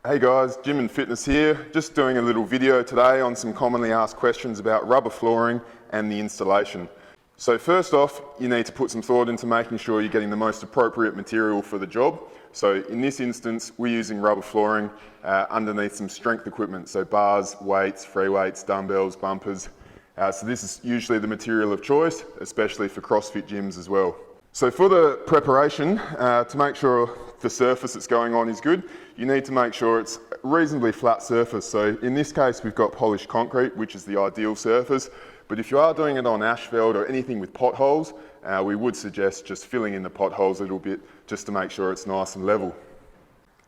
Hey guys, Gym and Fitness here. Just doing a little video today on some commonly asked questions about rubber flooring and the installation. So first off, you need to put some thought into making sure you're getting the most appropriate material for the job. So in this instance, we're using rubber flooring underneath some strength equipment. So bars, weights, free weights, dumbbells, bumpers. So this is usually the material of choice, especially for CrossFit gyms as well. So for the preparation, to make sure the surface that's going on is good, you need to make sure it's a reasonably flat surface. So in this case, we've got polished concrete, which is the ideal surface. But if you are doing it on asphalt or anything with potholes, we would suggest just filling in the potholes a little bit just to make sure it's nice and level.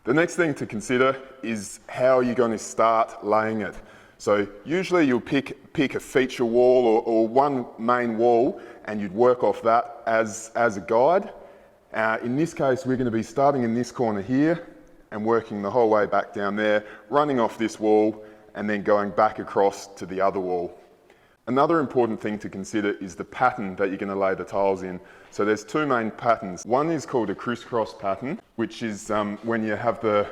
The next thing to consider is how you're going to start laying it. So usually you'll pick a feature wall or one main wall and you'd work off that as a guide. In this case, we're going to be starting in this corner here and working the whole way back down there, running off this wall and then going back across to the other wall. Another important thing to consider is the pattern that you're going to lay the tiles in. So there's two main patterns. One is called a crisscross pattern, which is when you have the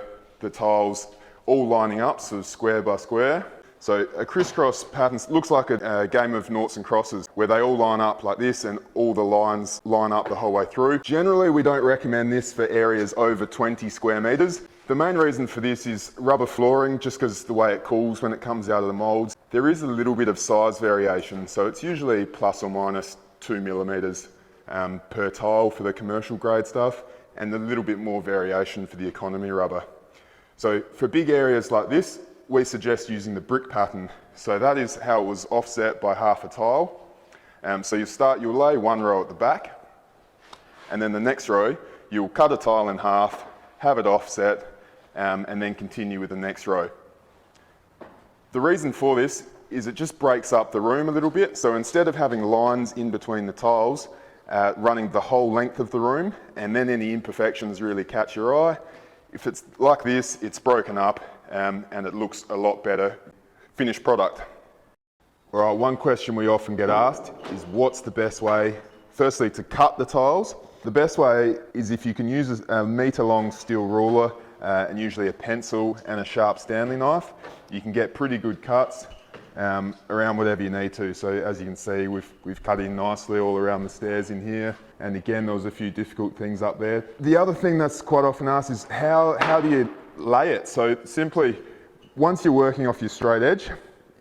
tiles all lining up, sort of square by square. So a crisscross pattern looks like a game of noughts and crosses where they all line up like this and all the lines line up the whole way through. Generally, we don't recommend this for areas over 20 square meters. The main reason for this is rubber flooring, just because the way it cools when it comes out of the molds. There is a little bit of size variation, so it's usually plus or minus 2 millimeters per tile for the commercial grade stuff, and a little bit more variation for the economy rubber. So for big areas like this, we suggest using the brick pattern. So that is how it was offset by half a tile. So you'll lay one row at the back, and then the next row, you'll cut a tile in half, have it offset, and then continue with the next row. The reason for this is it just breaks up the room a little bit. So instead of having lines in between the tiles, running the whole length of the room, and then any imperfections really catch your eye, if it's like this, it's broken up, and it looks a lot better finished product. All right, one question we often get asked is what's the best way, firstly, to cut the tiles. The best way is if you can use a metre long steel ruler and usually a pencil and a sharp Stanley knife. You can get pretty good cuts around whatever you need to. So as you can see, we've cut in nicely all around the stairs in here. And again, there was a few difficult things up there. The other thing that's quite often asked is how do you lay it? So simply, once you're working off your straight edge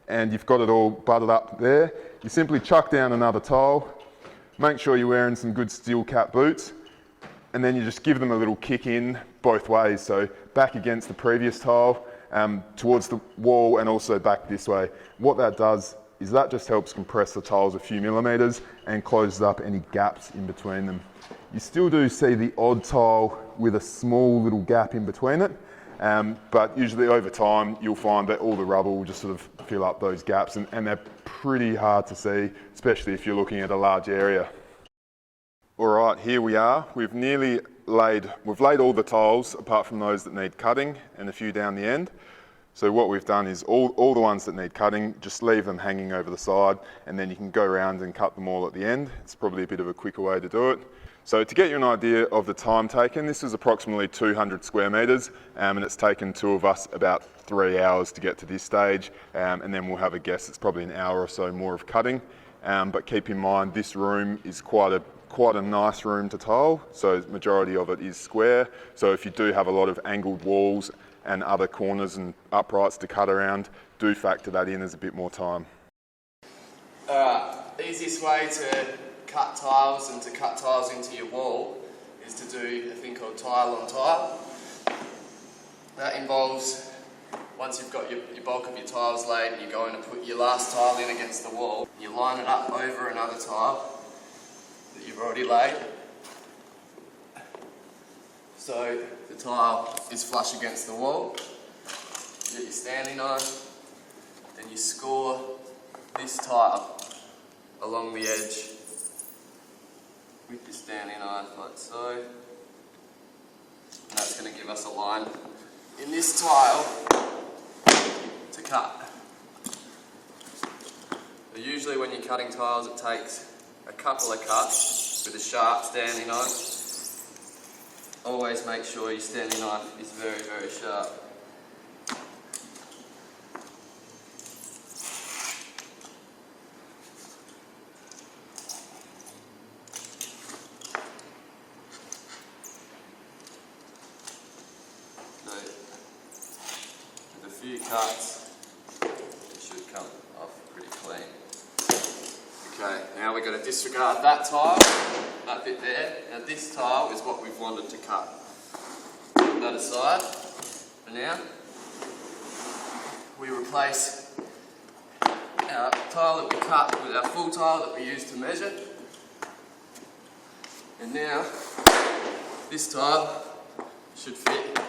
and you've got it all butted up there, you simply chuck down another tile, make sure you're wearing some good steel cap boots, and then you just give them a little kick in both ways. So back against the previous tile, towards the wall, and also back this way. What that does is that just helps compress the tiles a few millimeters and closes up any gaps in between them. You still do see the odd tile with a small little gap in between it, but usually over time you'll find that all the rubber will just sort of fill up those gaps, and they're pretty hard to see, especially if you're looking at a large area. All right, here we are. We've laid all the tiles apart from those that need cutting and a few down the end. So what we've done is all the ones that need cutting, just leave them hanging over the side, and then you can go around and cut them all at the end. It's probably a bit of a quicker way to do it. So to get you an idea of the time taken, this is approximately 200 square meters, and it's taken two of us about 3 hours to get to this stage, and then we'll have a guess it's probably an hour or so more of cutting. But keep in mind, this room is quite a nice room to tile, so the majority of it is square. So if you do have a lot of angled walls and other corners and uprights to cut around, do factor that in as a bit more time. The easiest way to cut tiles and to cut tiles into your wall is to do a thing called tile on tile. That involves, once you've got your bulk of your tiles laid, you're going to put your last tile in against the wall. You line it up over another tile that you've already laid. So the tile is flush against the wall. You get your Stanley knife, and you score this tile along the edge with your Stanley knife like so. And that's going to give us a line in this tile to cut. But usually when you're cutting tiles, it takes a couple of cuts with a sharp Stanley knife. Always make sure your Stanley knife is very, very sharp. cuts. It should come off pretty clean. Okay, now we're going to disregard that tile, that bit there. Now this tile is what we've wanted to cut. Put that aside for now. We replace our tile that we cut with our full tile that we used to measure. And now this tile should fit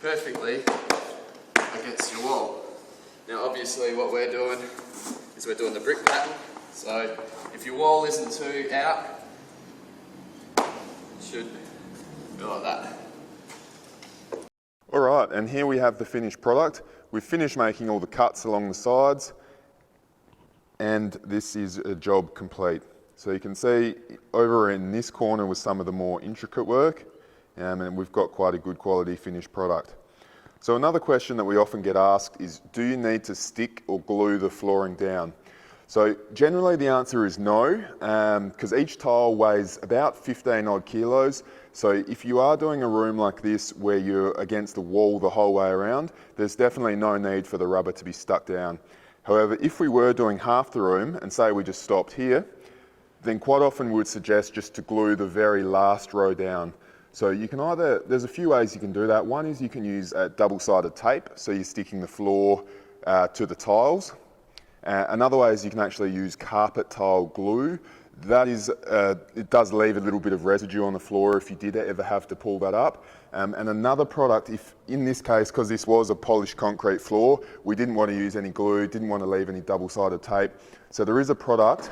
perfectly against your wall. Now obviously what we're doing is we're doing the brick pattern. So if your wall isn't too out, it should go like that. Alright, and here we have the finished product. We've finished making all the cuts along the sides, and this is a job complete. So you can see over in this corner was some of the more intricate work, and we've got quite a good quality finished product. So another question that we often get asked is, do you need to stick or glue the flooring down? So generally the answer is no, because each tile weighs about 15 odd kilos. So if you are doing a room like this where you're against the wall the whole way around, there's definitely no need for the rubber to be stuck down. However, if we were doing half the room, and say we just stopped here, then quite often we would suggest just to glue the very last row down. So you can either, there's a few ways you can do that. One is you can use double-sided tape, so you're sticking the floor to the tiles. Another way is you can actually use carpet tile glue. That is, it does leave a little bit of residue on the floor if you did ever have to pull that up. And another product, if in this case, because this was a polished concrete floor, we didn't want to use any glue, didn't want to leave any double-sided tape. So there is a product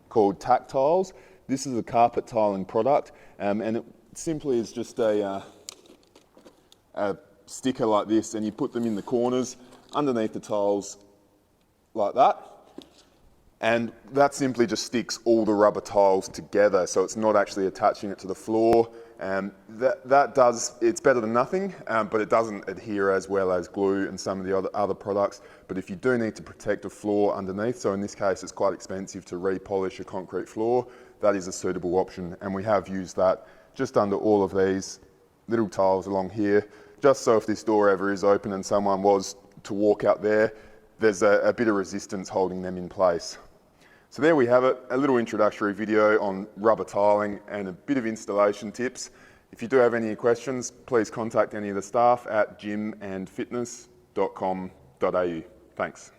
called Tactiles. This is a carpet tiling product, and it simply is just a sticker like this, and you put them in the corners underneath the tiles like that, and that simply just sticks all the rubber tiles together, so it's not actually attaching it to the floor. That does, it's better than nothing, but it doesn't adhere as well as glue and some of the other products. But if you do need to protect a floor underneath, so in this case it's quite expensive to repolish a concrete floor, that is a suitable option, and we have used that just under all of these little tiles along here, just so if this door ever is open and someone was to walk out there, there's a bit of resistance holding them in place. So there we have it, a little introductory video on rubber tiling and a bit of installation tips. If you do have any questions, please contact any of the staff at gymandfitness.com.au. Thanks.